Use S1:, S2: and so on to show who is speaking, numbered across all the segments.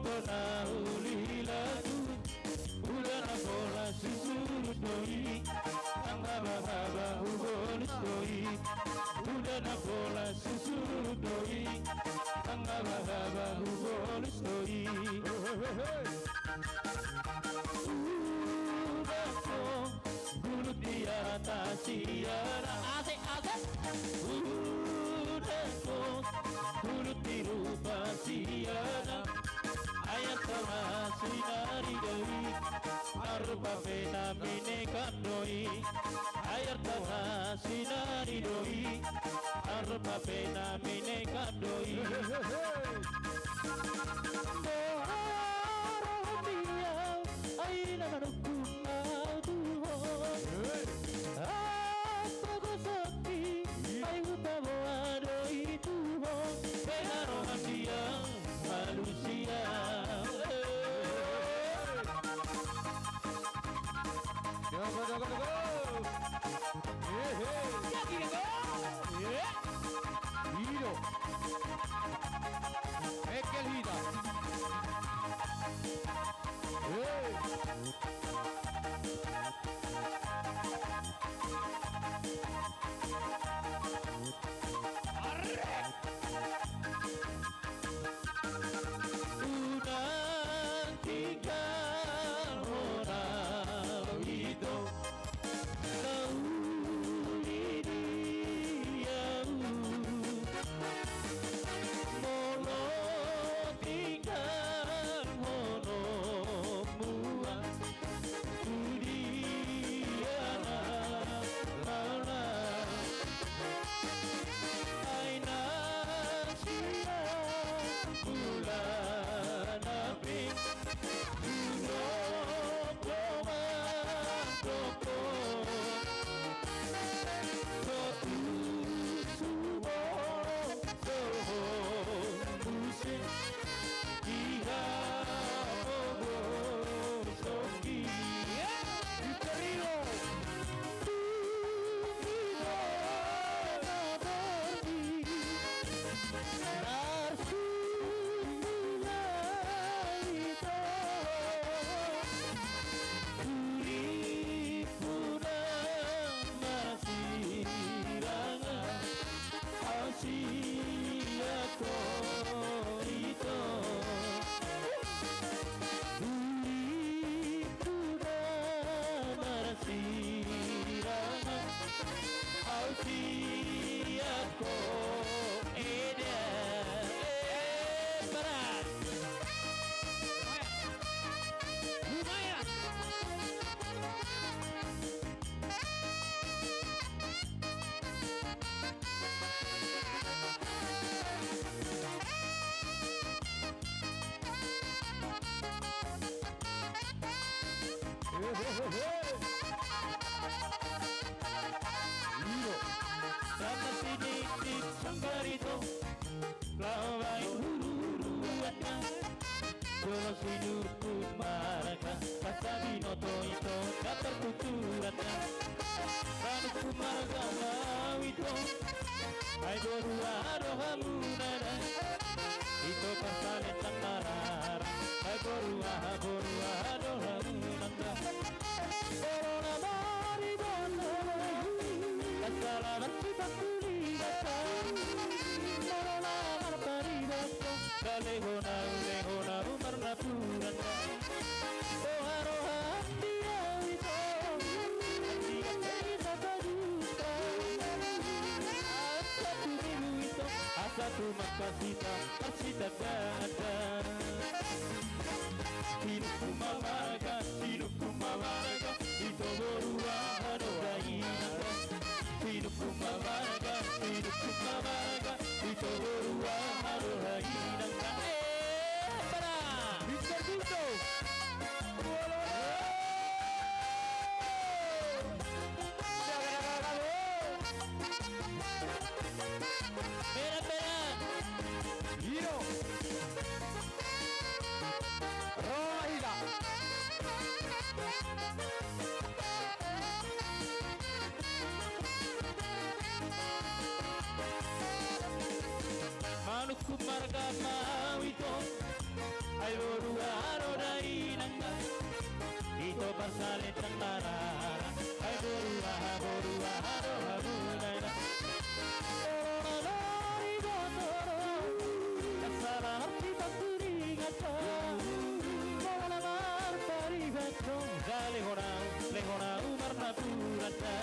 S1: kona ulilaku Udana bola susurut doi Haba ubolus doi Udana bola susurut doi Haba ubolus doi Udako bulut di atas siara Asik Udako bulut di rupa siara Ayat sama sinari doi Arba pena mine kandoi Ayat sama sinari doi Arba pena mine kandoi Dia aina manuku aduho Apa sakti ayu tabo adoi tuho Pena romantia manusia Go! Hey, hey! Hiro! Ecco il hiro! Hey! Udah tinggal orang itu Sama sidik sambarito Lawai huru-huruatnya Kalau hidupku maraka Pasabi no toito Dapat kuturatnya Ranukku maraka mawito Hai borua adoha munada Ito pasalet tangarara Hai borua adoha munada Corona mari dono Kasalanan kita kulidatan Corona marpari dono Kalehona umar napurata Roha dia itu Dia kita kajuta Asatu milu itu Asatu makasita Persita gada Hidupku mamaga Ito borua adoha inata Hidupku mamaga Ito borua adoha inata Para Mr. Gusto Hiro Rohida Manukku marga mawito Ayo purata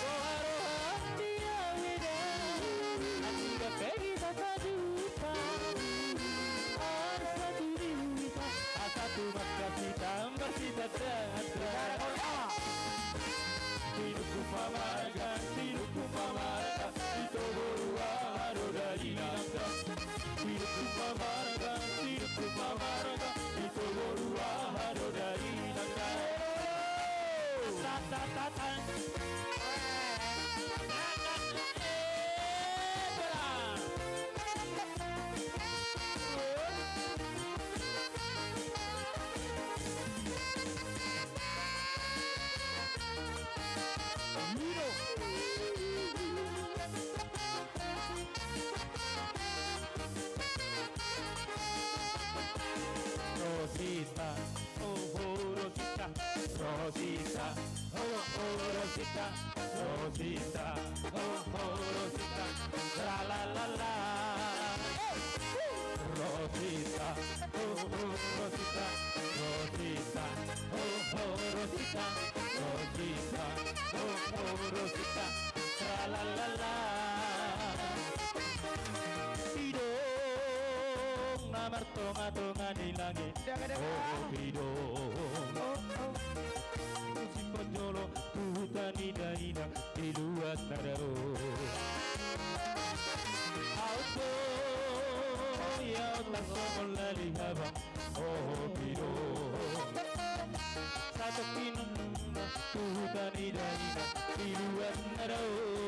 S1: Koharohan dia weda Anda kita kadupa Satu diwita Satu makasita Bersita dan hidupku pamarga Itu berua dari nangka hidupku pamarga Itu berua dari nangka tatatan Rosita, oh Rosita, Rosita, oh Rosita, Rosita, oh Rosita, la la la la. Rosita, oh Rosita, Rosita, oh Rosita, Rosita, oh Rosita, la la la la. Martonga di langit oh bidong simpan jolo hutan indah di luar nadaro auto ya tak sekolah lihabang oh bidong satu pinun hutan indah di luar nadaro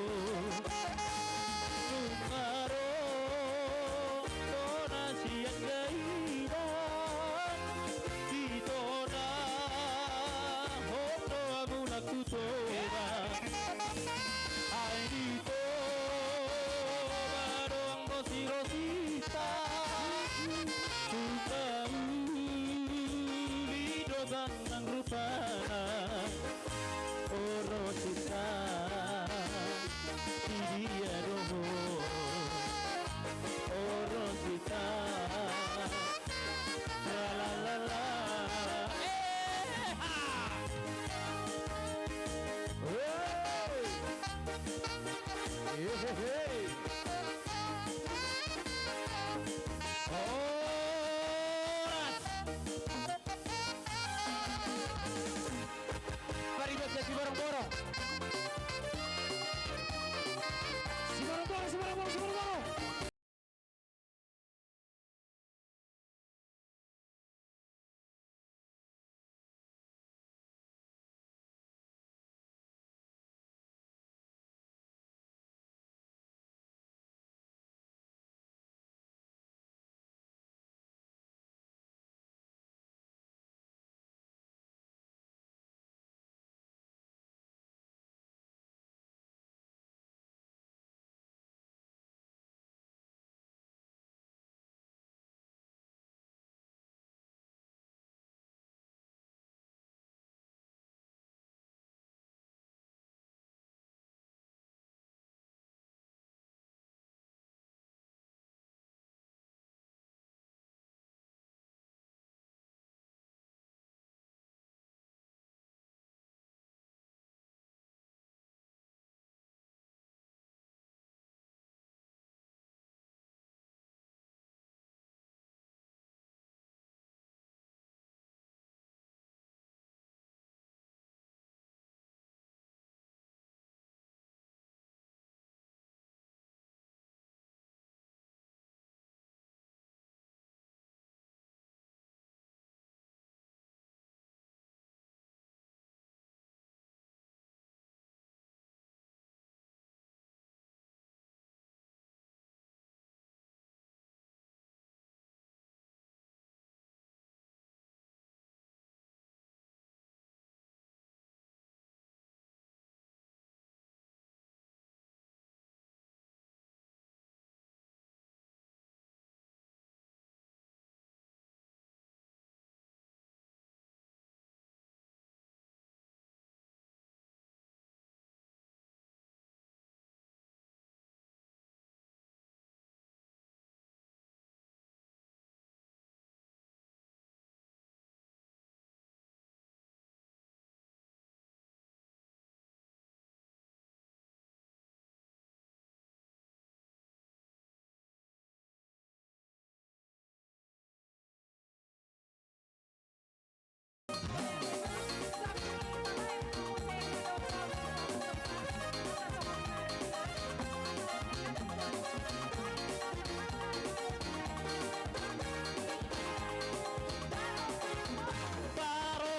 S1: Paro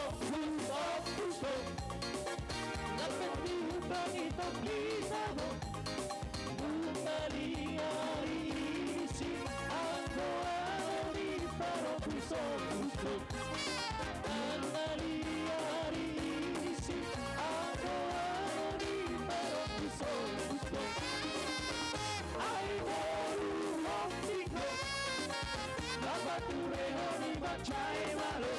S1: puso, lapit di upang ipakita mo. Mali ang iisip ako ay paro puso. Ang mali ang iisip ako ay paro puso. Ay marunong tingko, dapat tureho ni Bachay Malo.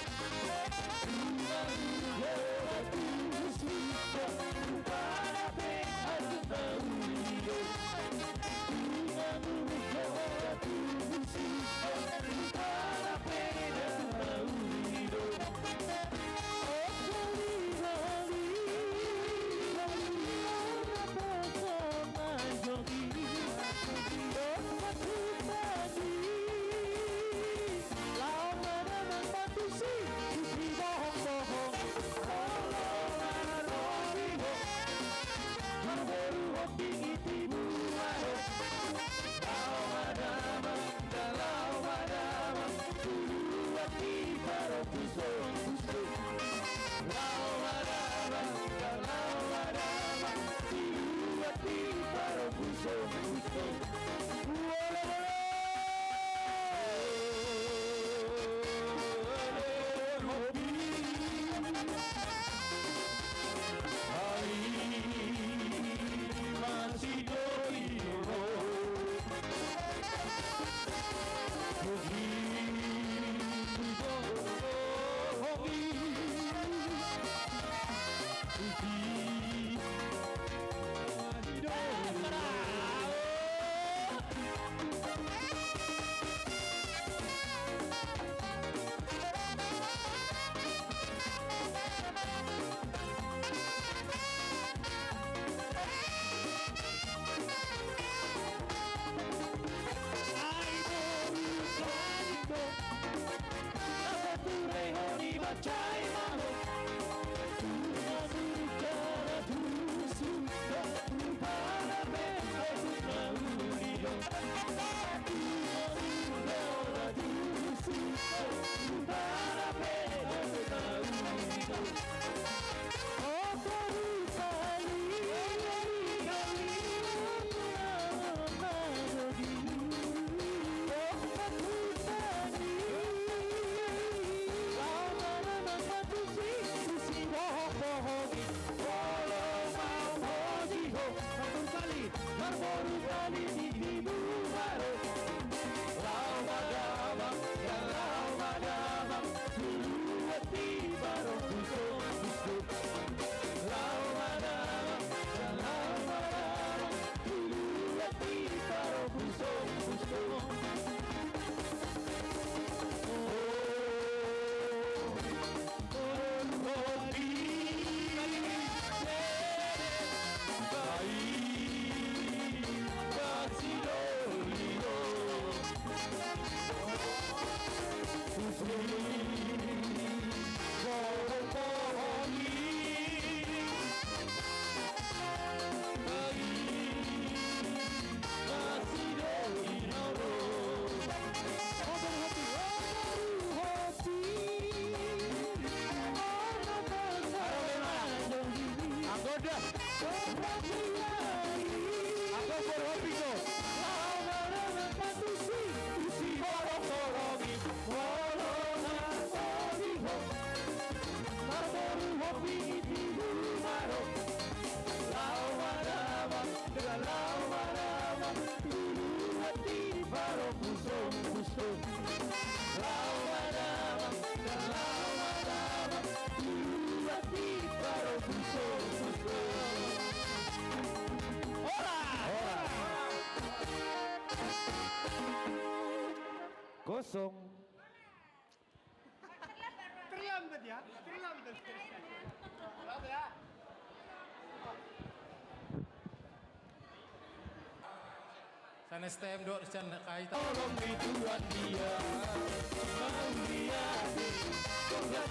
S2: Kosong.
S3: Terlambat ya, terlambat. Terlambat ya.
S4: Sana STM dok can kaitan.
S1: Tolong dituan dia, mau dia, kau gak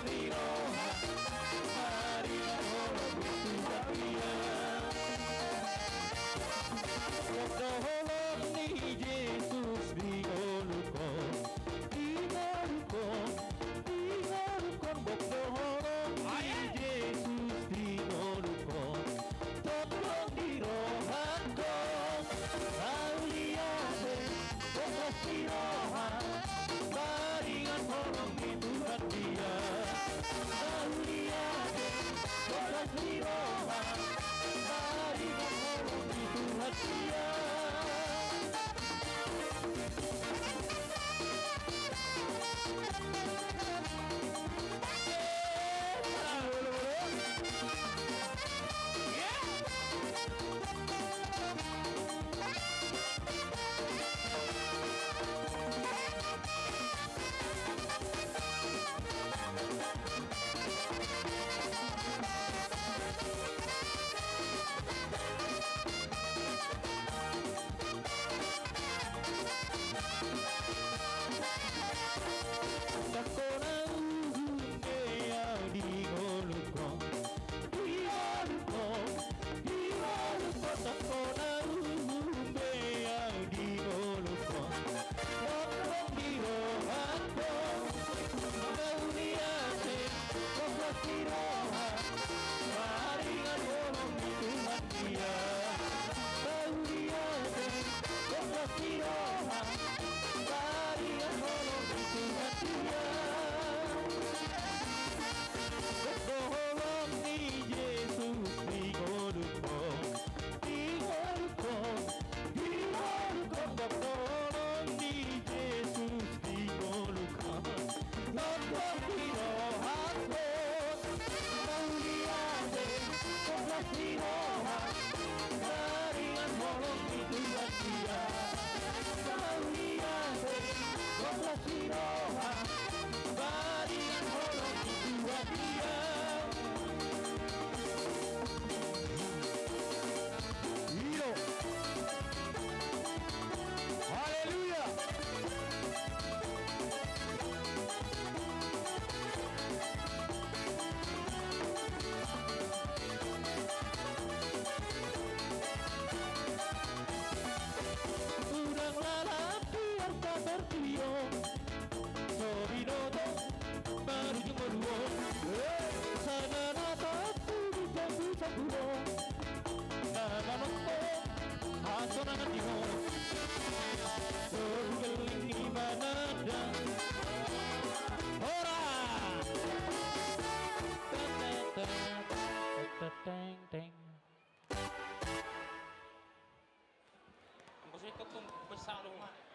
S2: Salum.